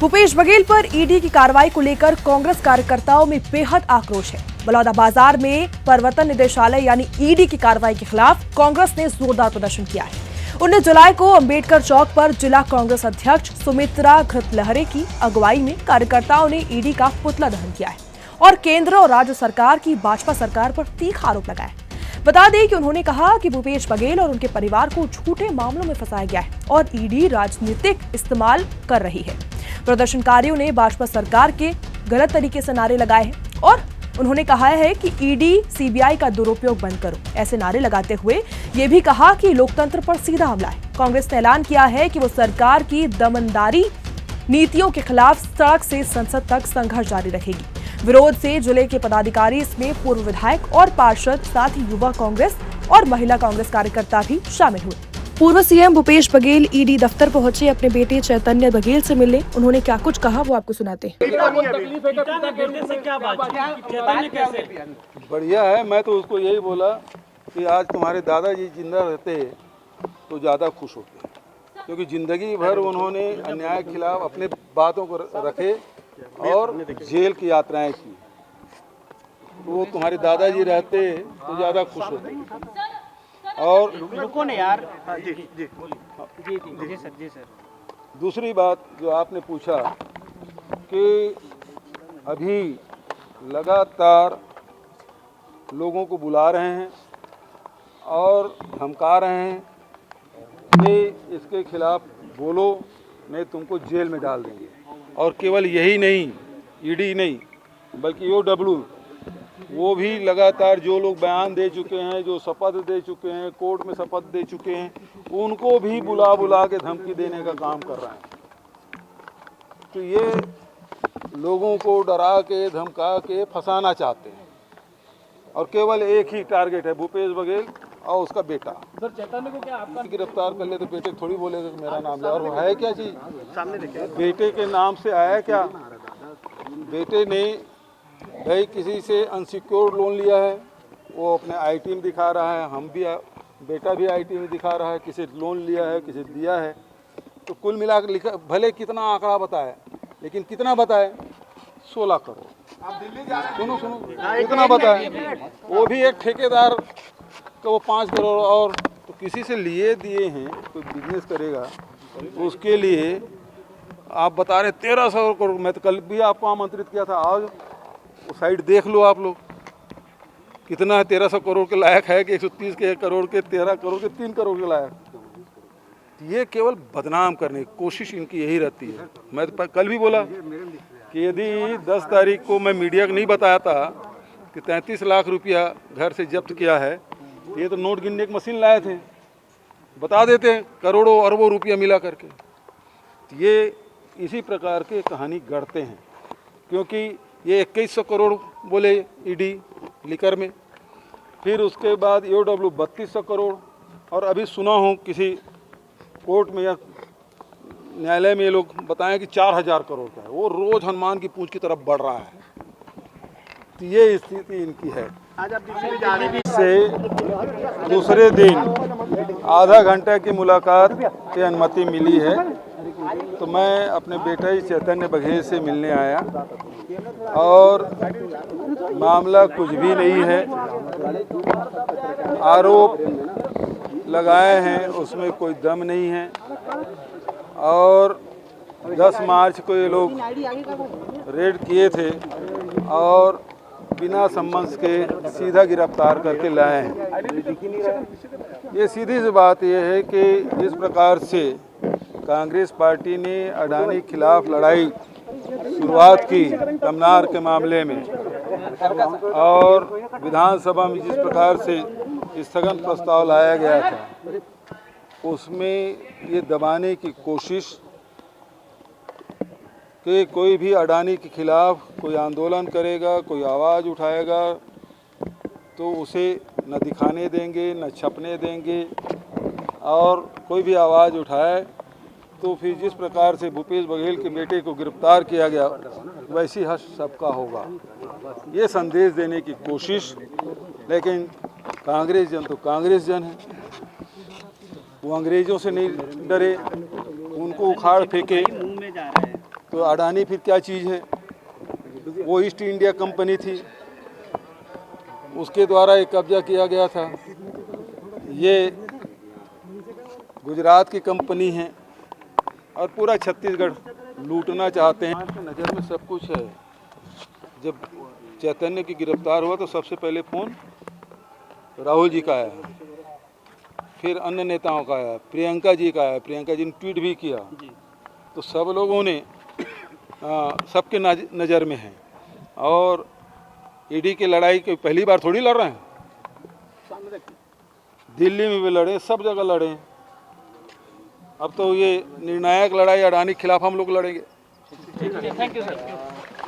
भूपेश बघेल पर ईडी की कार्रवाई को लेकर कांग्रेस कार्यकर्ताओं में बेहद आक्रोश है। बलौदाबाजार में प्रवर्तन निदेशालय यानी ईडी की कार्रवाई के खिलाफ कांग्रेस ने जोरदार प्रदर्शन किया है। 19 जुलाई को अंबेडकर चौक पर जिला कांग्रेस अध्यक्ष सुमित्रा घृतलहरे की अगुवाई में कार्यकर्ताओं ने ईडी का पुतला दहन किया है और केंद्र और राज्य सरकार की भाजपा सरकार पर तीखा आरोप लगाया। बता दें कि उन्होंने कहा कि भूपेश बघेल और उनके परिवार को झूठे मामलों में फंसाया गया है और ईडी राजनीतिक इस्तेमाल कर रही है। प्रदर्शनकारियों ने भाजपा सरकार के गलत तरीके से नारे लगाए हैं और उन्होंने कहा है कि ईडी सीबीआई का दुरुपयोग बंद करो। ऐसे नारे लगाते हुए ये भी कहा कि लोकतंत्र पर सीधा हमला है। कांग्रेस ने ऐलान किया है कि वो सरकार की दमनदारी नीतियों के खिलाफ सड़क से संसद तक संघर्ष जारी रखेगी। विरोध से जिले के पदाधिकारी, इसमें पूर्व विधायक और पार्षद, साथ ही युवा कांग्रेस और महिला कांग्रेस कार्यकर्ता भी शामिल हुए। पूर्व सीएम भूपेश बघेल ईडी दफ्तर पहुंचे अपने बेटे चैतन्य बघेल से मिलने। उन्होंने क्या कुछ कहा वो आपको सुनाते हैं। बढ़िया है। मैं तो उसको यही बोला कि आज तुम्हारे दादाजी जिंदा रहते तो ज़्यादा खुश होते, क्योंकि जिंदगी भर उन्होंने अन्याय के खिलाफ अपने बातों को रखे और जेल की यात्राएं की। तो वो तुम्हारे दादाजी रहते तो ज़्यादा खुश होते। और रुको ना यार। जी जी जी जी सर, जी सर। दूसरी बात जो आपने पूछा कि अभी लगातार लोगों को बुला रहे हैं और धमका रहे हैं कि इसके खिलाफ बोलो नहीं तुमको जेल में डाल देंगे। और केवल यही नहीं, ईडी नहीं बल्कि OW वो भी लगातार जो लोग बयान दे चुके हैं, जो शपथ दे चुके हैं, कोर्ट में शपथ दे चुके हैं, उनको भी बुला बुला के धमकी देने का काम कर रहे हैं। तो ये लोगों को डरा के धमका के फंसाना चाहते हैं और केवल एक ही टारगेट है, भूपेश बघेल और उसका बेटा। सर चैतन्य को क्या आपका गिरफ्तार कर ले तो बेटे थोड़ी बोलेगा कि मेरा नाम ले। और वो है क्या चीज, सामने देखिए, बेटे के नाम से आया क्या? बेटे ने भाई किसी से अनसिक्योर्ड लोन लिया है, वो अपने आईटी में दिखा रहा है, हम भी, बेटा भी आईटी में दिखा रहा है, किसी लोन लिया है, किसी दिया है। तो कुल मिलाकर लिखा, भले कितना आंकड़ा बताए लेकिन कितना बताए? 16 करोड़। सुनो कितना बताए? वो भी एक ठेकेदार को वो 5 करोड़ और तो किसी से लिए दिए हैं। कोई बिजनेस करेगा तो उसके लिए आप बता रहे 1300 करोड़। मैं तो कल भी आपको आमंत्रित किया था, आज वो साइड देख लो आप लोग कितना है। 1300 करोड़ के लायक है कि 130 के करोड़ के 13 करोड़ के 3 करोड़ के लायक। ये केवल बदनाम करने की कोशिश इनकी यही रहती है। मैं तो कल भी बोला कि यदि 10 तारीख को मैं मीडिया को नहीं बताया था कि 33 लाख रुपया घर से जब्त किया है, ये तो नोट गिनने की मशीन लाए थे, बता देते हैं करोड़ों अरबों रुपया मिला करके। ये इसी प्रकार के कहानी गढ़ते हैं, क्योंकि ये 2100 करोड़ बोले ईडी लिकर में, फिर उसके बाद OW 3200 करोड़, और अभी सुना हूँ किसी कोर्ट में या न्यायालय में ये लोग बताएं कि 4000 करोड़ का है। वो रोज हनुमान की पूंछ की तरफ बढ़ रहा है। तो ये स्थिति इनकी है। आज आप दिल्ली जा रहे हैं से दूसरे दिन आधा घंटे की मुलाकात की अनुमति मिली है, तो मैं अपने बेटे चैतन्य बघेल से मिलने आया और मामला कुछ भी नहीं है। आरोप लगाए हैं उसमें कोई दम नहीं है और 10 मार्च को ये लोग रेड किए थे और बिना सम्मन के सीधा गिरफ्तार करके लाए हैं। ये सीधी सी बात यह है कि जिस प्रकार से कांग्रेस पार्टी ने अडानी के खिलाफ लड़ाई शुरुआत की कमनार के मामले में, और विधानसभा में जिस प्रकार से स्थगन प्रस्ताव लाया गया था, उसमें ये दबाने की कोशिश कि कोई भी अडानी के खिलाफ कोई आंदोलन करेगा, कोई आवाज़ उठाएगा तो उसे न दिखाने देंगे न छपने देंगे, और कोई भी आवाज़ उठाए तो फिर जिस प्रकार से भूपेश बघेल के बेटे को गिरफ्तार किया गया वैसी हर्ष सबका होगा, ये संदेश देने की कोशिश। लेकिन कांग्रेस जन तो कांग्रेस जन है, वो अंग्रेज़ों से नहीं डरे, उनको उखाड़ फेंके। मुंह में जा रहा है। तो अडानी फिर क्या चीज़ है? वो ईस्ट इंडिया कंपनी थी, उसके द्वारा एक कब्जा किया गया था। ये गुजरात की कंपनी है और पूरा छत्तीसगढ़ लूटना चाहते हैं। आपकी नज़र में सब कुछ है। जब चैतन्य की गिरफ्तार हुआ तो सबसे पहले फ़ोन राहुल जी का आया, फिर अन्य नेताओं का आया, प्रियंका जी का आया, प्रियंका जी ने ट्वीट भी किया। तो सब लोगों ने सबके नज़र में है। और ईडी की लड़ाई की पहली बार थोड़ी लड़ रहे हैं, दिल्ली में भी लड़े, सब जगह लड़े। अब तो ये निर्णायक लड़ाई अडानी के खिलाफ हम लोग लड़ेंगे। Thank you sir.